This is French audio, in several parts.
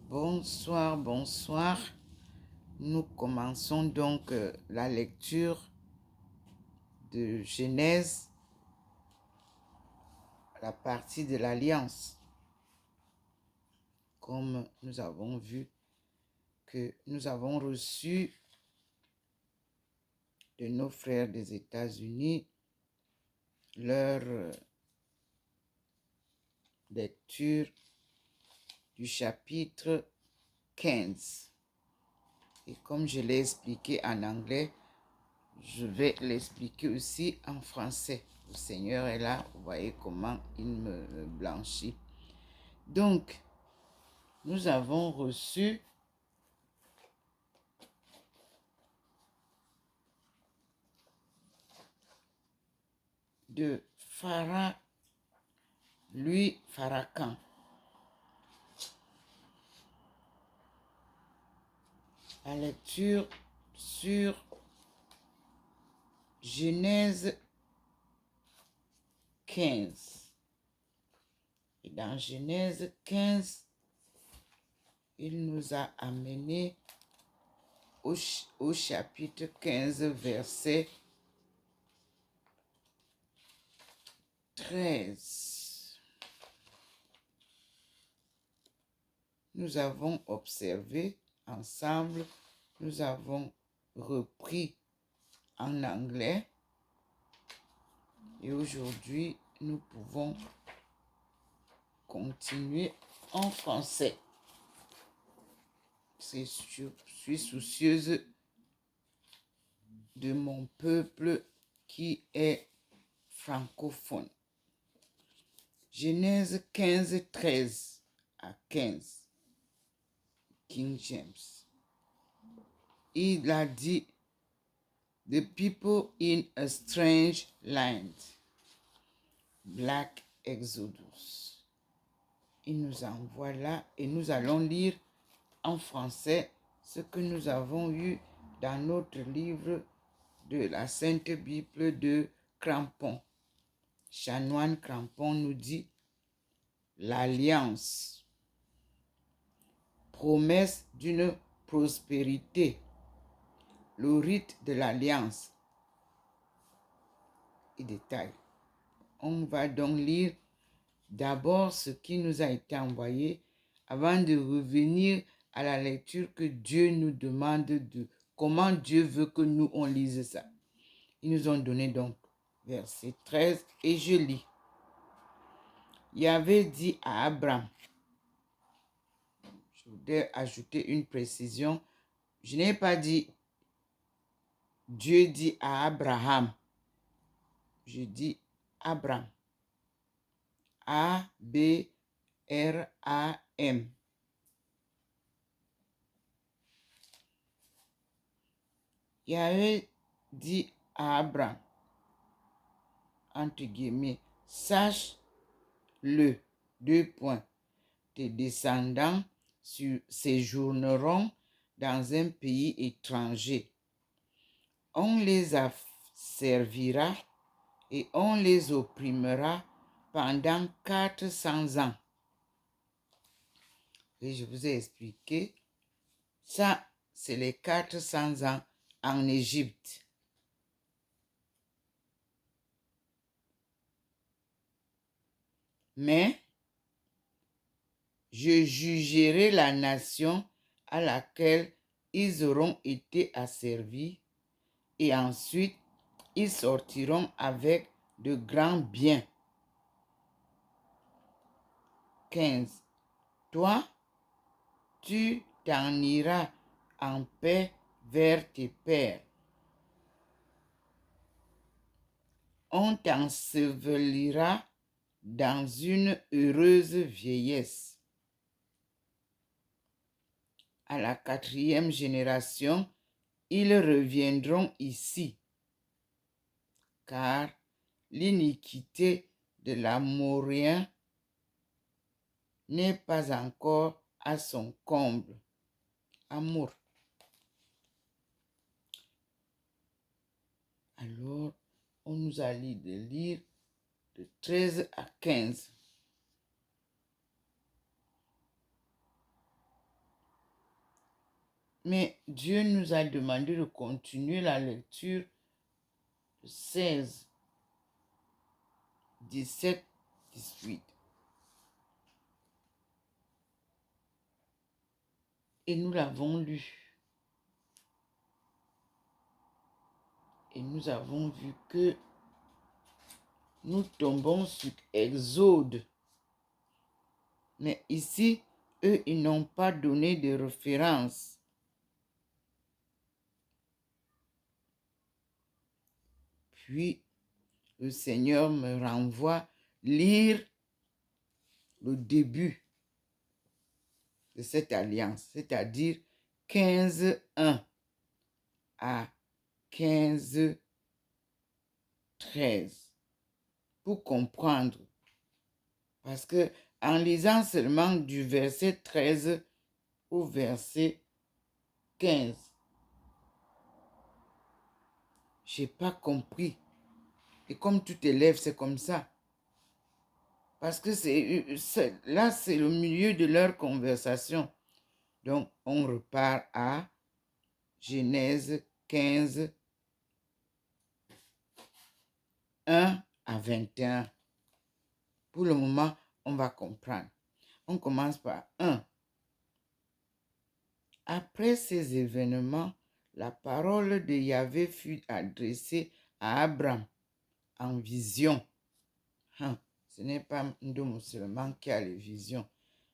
Bonsoir, bonsoir. Nous commençons donc la lecture de Genèse, la partie de l'Alliance. Comme nous avons vu que nous avons reçu de nos frères des États-Unis leur lecture du chapitre 15. Et comme je l'ai expliqué en anglais, je vais l'expliquer aussi en français. Le Seigneur est là, vous voyez comment il me blanchit. Donc, nous avons reçu de Louis Farrakhan la lecture sur Genèse 15. Et dans Genèse 15, il nous a amené au chapitre 15, verset 13. Nous avons observé ensemble, nous avons repris en anglais et aujourd'hui, nous pouvons continuer en français. Je suis soucieuse de mon peuple qui est francophone. Genèse 15, 13 à 15. King James. Il a dit, The people in a strange land. Black Exodus. Il nous envoie là et nous allons lire en français ce que nous avons eu dans notre livre de la Sainte Bible de Crampon. Chanoine Crampon nous dit l'alliance, promesse d'une prospérité, le rite de l'alliance et détail. On va donc lire d'abord ce qui nous a été envoyé avant de revenir à la lecture que Dieu nous demande de comment Dieu veut que nous on lise ça. Ils nous ont donné donc verset 13 et je lis. Yahvé dit à Abraham, je voudrais ajouter une précision, je n'ai pas dit Dieu dit à Abraham, je dis Abraham, A-B-R-A-M. Yahvé dit à Abraham, entre guillemets, sache-le, tes descendants séjourneront dans un pays étranger. On les asservira et on les opprimera pendant 400 ans. Et je vous ai expliqué, ça, c'est les 400 ans en Égypte. Mais je jugerai la nation à laquelle ils auront été asservis et ensuite ils sortiront avec de grands biens. 15. Toi, tu t'en iras en paix vers tes pères. On t'ensevelira dans une heureuse vieillesse. À la 4e génération, ils reviendront ici, car l'iniquité de l'Amoréen n'est pas encore à son comble. Amour. Alors, on nous a dit de lire de 13 à 15. Mais Dieu nous a demandé de continuer la lecture de 16, 17, 18. Et nous l'avons lu. Et nous avons vu que nous tombons sur Exode. Mais ici, eux, ils n'ont pas donné de référence. Puis, le Seigneur me renvoie lire le début de cette alliance, c'est-à-dire 15:1 à 15:13, pour comprendre. Parce que en lisant seulement du verset 13 au verset 15, je n'ai pas compris. Et comme tout élève, c'est comme ça. Parce que là, c'est le milieu de leur conversation. Donc, on repart à Genèse 15, 1 à 21. Pour le moment, on va comprendre. On commence par 1. Après ces événements, la parole de Yahvé fut adressée à Abraham en vision. Ce n'est pas Ndomo seulement qui a les visions.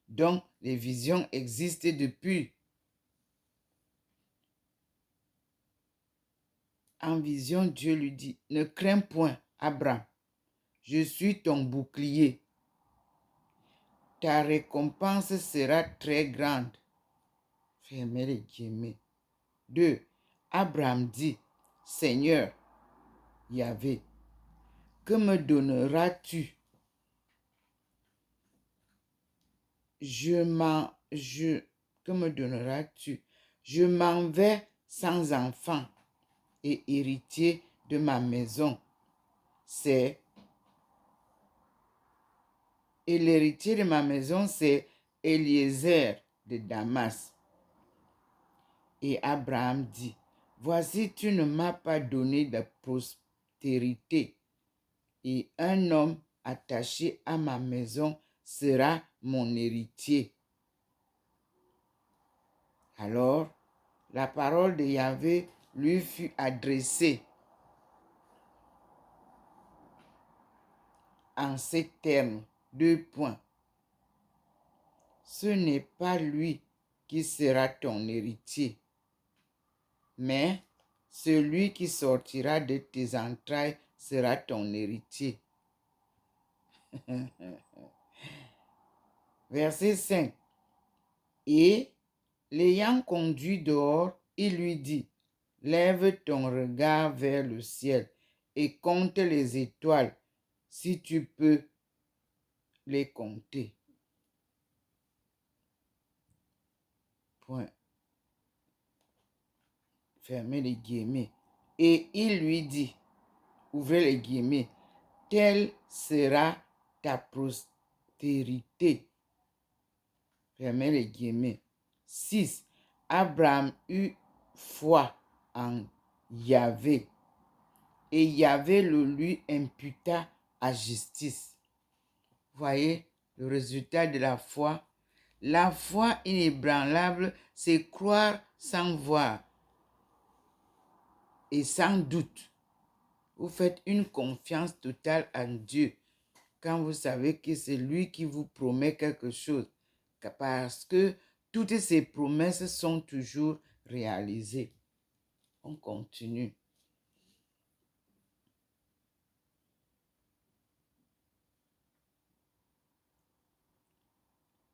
Donc, les visions existent depuis. En vision, Dieu lui dit, ne crains point, Abraham, je suis ton bouclier. Ta récompense sera très grande. Fermez les guillemets. 2. Abraham dit, Seigneur, Yahvé, que me donneras-tu? Que me donneras-tu? Je m'en vais sans enfant et héritier de ma maison. Et l'héritier de ma maison, c'est Eliezer de Damas. Et Abraham dit, voici, tu ne m'as pas donné de postérité, et un homme attaché à ma maison sera mon héritier. Alors, la parole de Yahvé lui fut adressée en ces termes, 2 points. Ce n'est pas lui qui sera ton héritier, mais celui qui sortira de tes entrailles sera ton héritier. Verset 5. Et, l'ayant conduit dehors, il lui dit, lève ton regard vers le ciel et compte les étoiles, si tu peux les compter. Point. Fermez les guillemets. Et il lui dit, ouvrez les guillemets, telle sera ta postérité. Fermez les guillemets. 6. Abraham eut foi en Yahvé, et Yahvé le lui imputa à justice. Voyez le résultat de la foi. La foi inébranlable, c'est croire sans voir et sans doute. Vous faites une confiance totale en Dieu quand vous savez que c'est lui qui vous promet quelque chose, parce que toutes ses promesses sont toujours réalisées. On continue.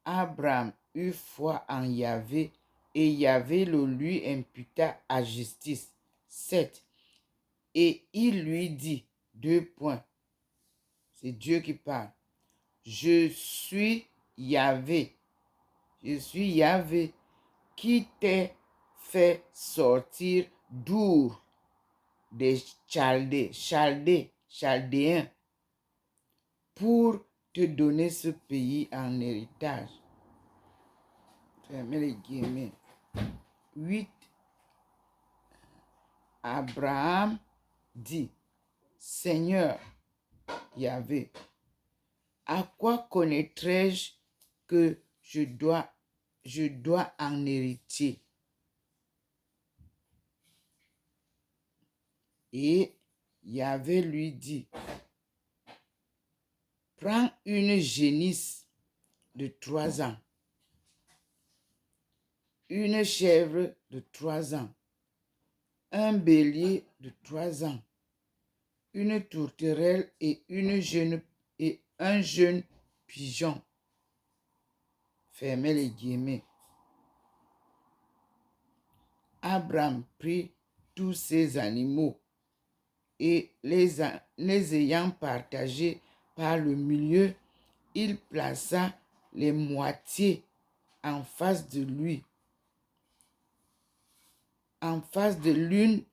Abraham eut foi en Yahvé, et Yahvé le lui imputa à justice. 7. Et il lui dit, 2 points, c'est Dieu qui parle, je suis Yahvé, qui t'ai fait sortir d'Our des Chaldéens, pour te donner ce pays en héritage. Fermez les guillemets. 8, Abraham dit, Seigneur Yahvé, à quoi connaîtrai-je que je dois en hériter? Et Yahvé lui dit, prends une génisse de 3 ans, une chèvre de 3 ans, un bélier de 3 ans, une tourterelle et un jeune pigeon. Fermez les guillemets. Abraham prit tous ces animaux et les ayant partagés par le milieu, il plaça les moitiés en face de lui, en face de l'une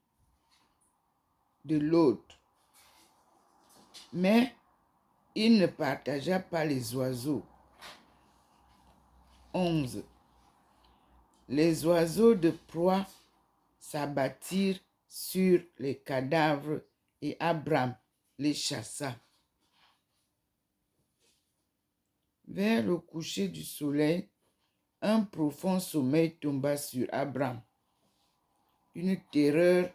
de l'autre. Mais il ne partagea pas les oiseaux. 11. Les oiseaux de proie s'abattirent sur les cadavres et Abraham les chassa. Vers le coucher du soleil, un profond sommeil tomba sur Abraham. Une terreur,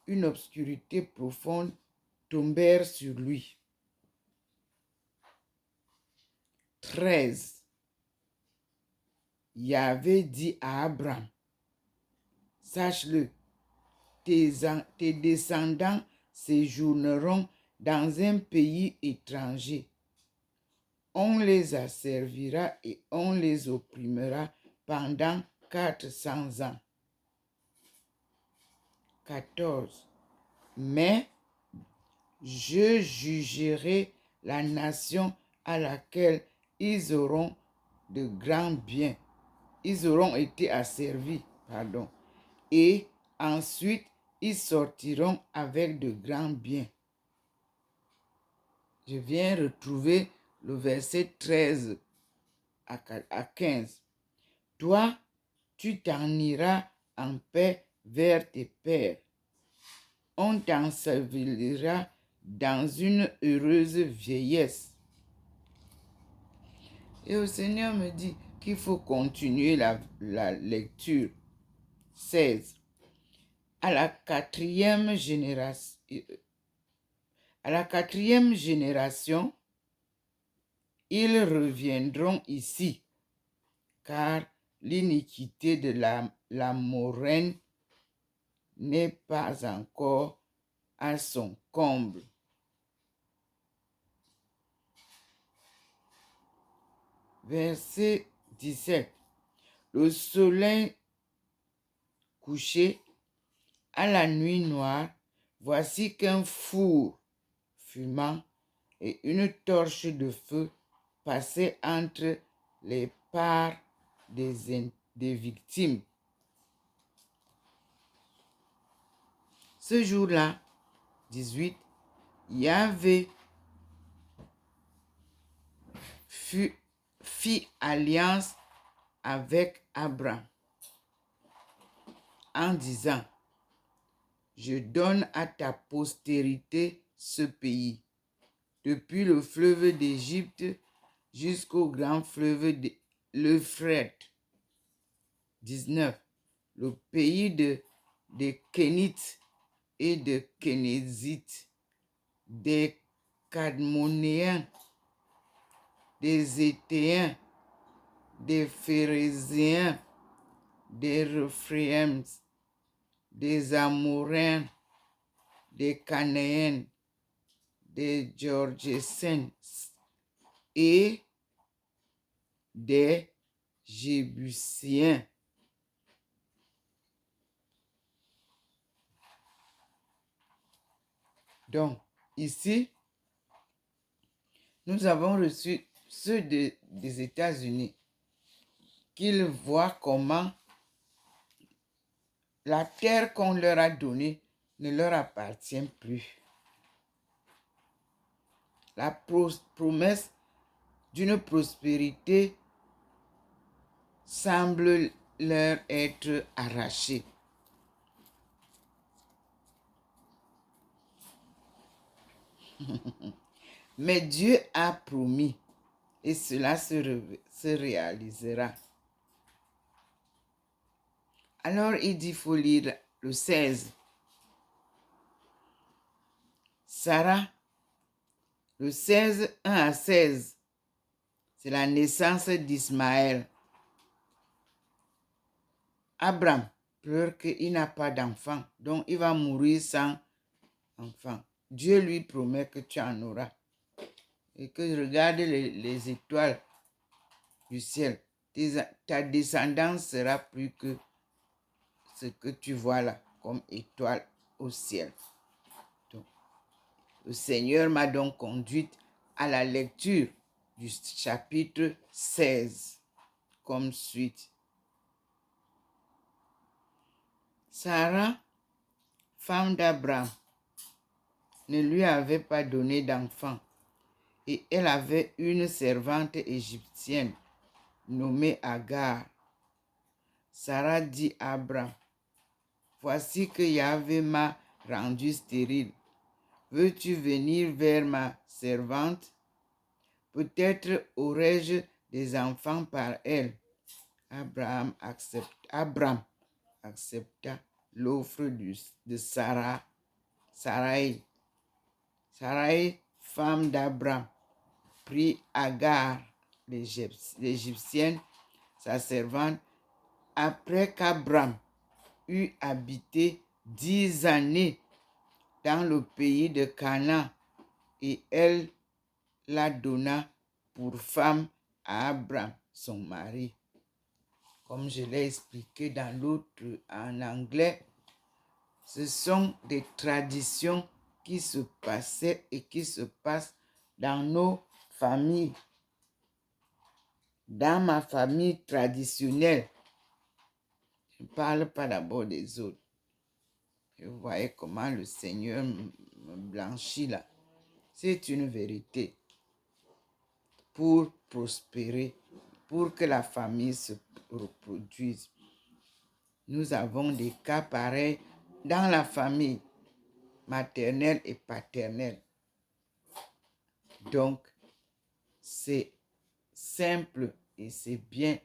une obscurité profonde tombèrent sur lui. 13. Yahvé dit à Abraham, sache-le, tes descendants séjourneront dans un pays étranger. On les asservira et on les opprimera pendant 400 ans. 14. Mais je jugerai la nation à laquelle ils auront de grands biens. Ils auront été asservis, et ensuite ils sortiront avec de grands biens. Je viens retrouver le verset 13 à 15. Toi, tu t'en iras en paix vers tes pères. On t'ensevelira dans une heureuse vieillesse. Et le Seigneur me dit qu'il faut continuer la lecture. 16. À la quatrième génération, ils reviendront ici, car l'iniquité de la moraine n'est pas encore à son comble. Verset 17. Le soleil couché, à la nuit noire, voici qu'un four fumant et une torche de feu passaient entre les parts des victimes. Ce jour-là, 18, Yahvé fit alliance avec Abraham en disant, je donne à ta postérité ce pays, depuis le fleuve d'Égypte jusqu'au grand fleuve de l'Euphrate. 19. Le pays des Kénites et des Kénézites, des Cadmonéens, des Étéens, des Phérézéens, des Rephaïms, des Amoréens, des Canéens, des Gergesènes et des Jébusiens. Donc, ici, nous avons reçu ceux des États-Unis, qu'ils voient comment la terre qu'on leur a donnée ne leur appartient plus. La promesse d'une prospérité semble leur être arrachés. Mais Dieu a promis et cela se réalisera. Alors il dit, il faut lire le 16. Sarah, le 16, 1 à 16, c'est la naissance d'Ismaël. Abraham pleure qu'il n'a pas d'enfant, donc il va mourir sans enfant. Dieu lui promet que tu en auras. Et que regarde les étoiles du ciel. Ta descendance sera plus que ce que tu vois là comme étoile au ciel. Donc, le Seigneur m'a donc conduite à la lecture du chapitre 16 comme suite. Sarah, femme d'Abraham, ne lui avait pas donné d'enfant et elle avait une servante égyptienne nommée Agar. Sarah dit à Abraham, voici que Yahvé m'a rendu stérile. Veux-tu venir vers ma servante? Peut-être aurai-je des enfants par elle. Abraham accepta l'offre de Sarah. Sarai, femme d'Abraham, prit Agar, l'Égyptienne, sa servante, après qu'Abraham eut habité 10 années dans le pays de Canaan, et elle la donna pour femme à Abraham, son mari. Comme je l'ai expliqué dans l'autre en anglais, ce sont des traditions qui se passaient et qui se passent dans nos familles. Dans ma famille traditionnelle, je ne parle pas d'abord des autres. Vous voyez comment le Seigneur me blanchit là. C'est une vérité. Pour prospérer, pour que la famille se reproduise. Nous avons des cas pareils dans la famille maternelle et paternelle. Donc, c'est simple et c'est bien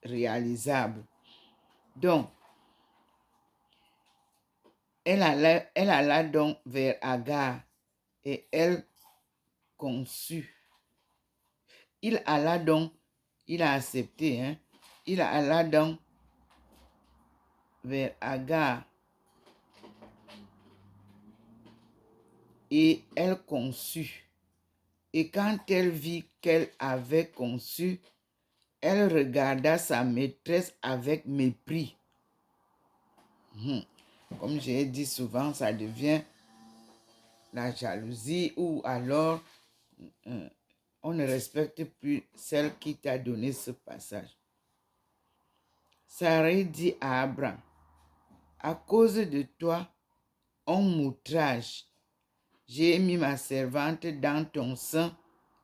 réalisable. Donc, elle alla donc vers Agar et elle conçut. Il a accepté, hein. Il alla donc vers Agar et elle conçut. Et quand elle vit qu'elle avait conçu, elle regarda sa maîtresse avec mépris. Comme j'ai dit souvent, ça devient la jalousie ou alors on ne respecte plus celle qui t'a donné ce passage. Sarah dit à Abraham, à cause de toi, on m'outrage. J'ai mis ma servante dans ton sein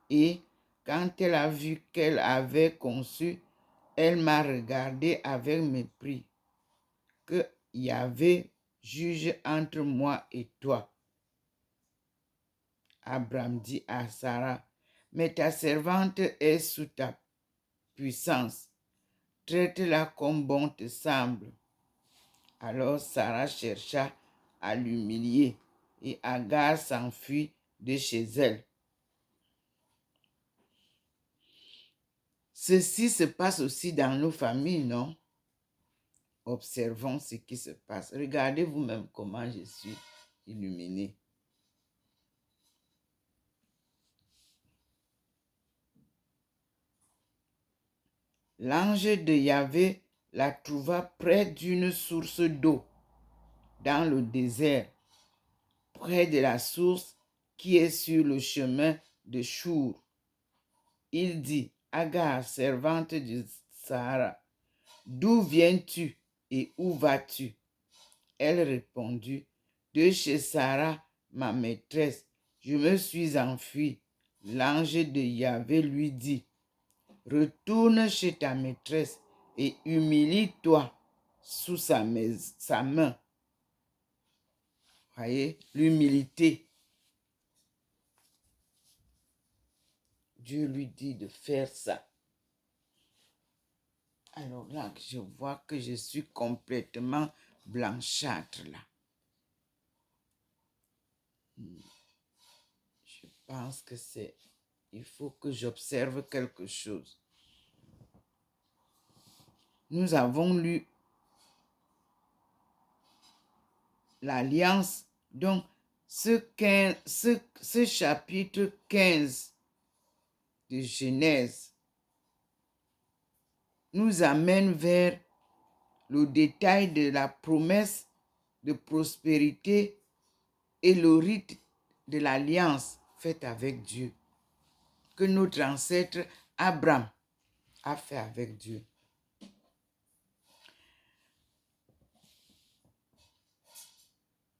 et quand elle a vu qu'elle avait conçu, elle m'a regardé avec mépris. Que Yahvé juge entre moi et toi. Abraham dit à Sarah, mais ta servante est sous ta puissance. Traite-la comme bon te semble. Alors Sarah chercha à l'humilier et Agar s'enfuit de chez elle. Ceci se passe aussi dans nos familles, non? Observons ce qui se passe. Regardez vous-même comment je suis illuminée. L'ange de Yahvé la trouva près d'une source d'eau, dans le désert, près de la source qui est sur le chemin de Chour. Il dit, Agar, servante de Sarah, d'où viens-tu et où vas-tu? Elle répondit, de chez Sarah, ma maîtresse, je me suis enfuie. L'ange de Yahvé lui dit, retourne chez ta maîtresse et humilie-toi sous sa main. Voyez, l'humilité. Dieu lui dit de faire ça. Alors là, je vois que je suis complètement blanchâtre là. Je pense que c'est... Il faut que j'observe quelque chose. Nous avons lu l'Alliance. Donc, ce chapitre 15 de Genèse nous amène vers le détail de la promesse de prospérité et le rite de l'alliance faite avec Dieu, que notre ancêtre Abraham a fait avec Dieu.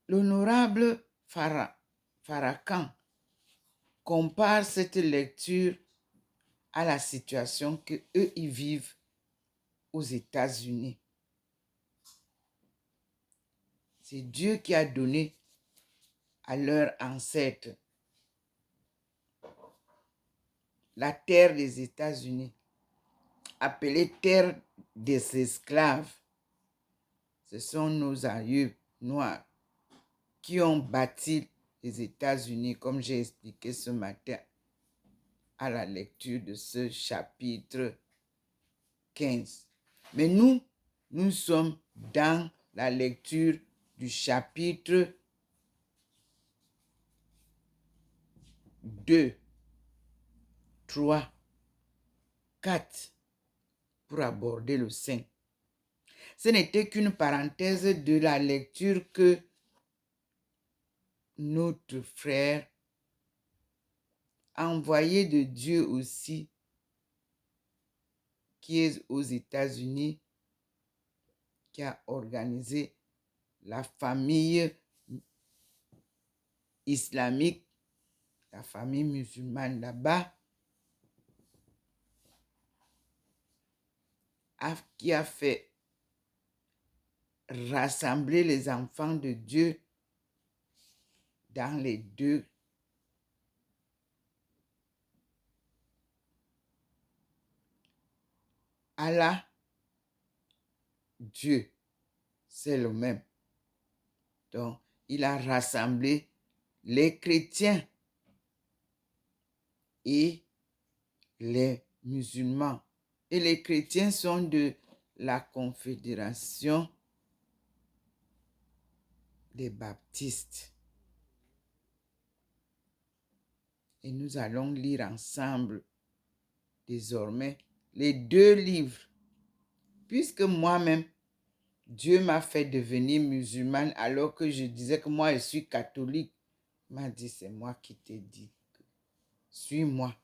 L'honorable Farrakhan compare cette lecture à la situation qu'eux y vivent aux États-Unis. C'est Dieu qui a donné à leurs ancêtres la terre des États-Unis, appelée terre des esclaves. Ce sont nos aïeux noirs qui ont bâti les États-Unis, comme j'ai expliqué ce matin à la lecture de ce chapitre 15. Mais nous sommes dans la lecture du chapitre 2, 3, 4 pour aborder le 5. Ce n'était qu'une parenthèse de la lecture que notre frère envoyé de Dieu aussi, qui est aux États-Unis, qui a organisé la famille islamique, la famille musulmane là-bas, qui a fait rassembler les enfants de Dieu dans les deux Allah, Dieu, c'est le même. Donc, il a rassemblé les chrétiens et les musulmans. Et les chrétiens sont de la confédération des baptistes. Et nous allons lire ensemble désormais les deux livres. Puisque moi-même, Dieu m'a fait devenir musulmane alors que je disais que moi, je suis catholique. Il m'a dit, c'est moi qui t'ai dit. Suis-moi.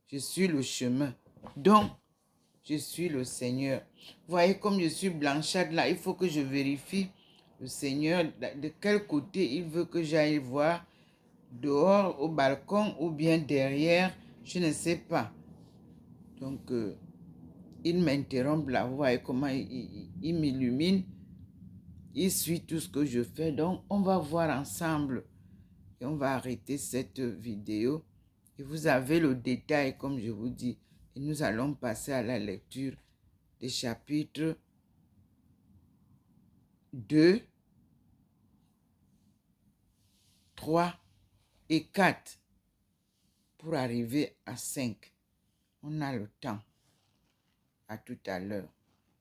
Je suis le chemin. Donc, je suis le Seigneur. Vous voyez comme je suis blanchâtre là, il faut que je vérifie le Seigneur de quel côté il veut que j'aille voir, dehors, au balcon ou bien derrière, je ne sais pas. Donc, il m'interrompt là, vous voyez comment il m'illumine, il suit tout ce que je fais. Donc, on va voir ensemble et on va arrêter cette vidéo. Et vous avez le détail, comme je vous dis. Et nous allons passer à la lecture des chapitres 2, 3 et 4 pour arriver à 5. On a le temps. À tout à l'heure.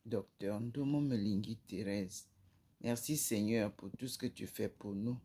Docteur Ndomo Melingi Thérèse. Merci Seigneur pour tout ce que tu fais pour nous.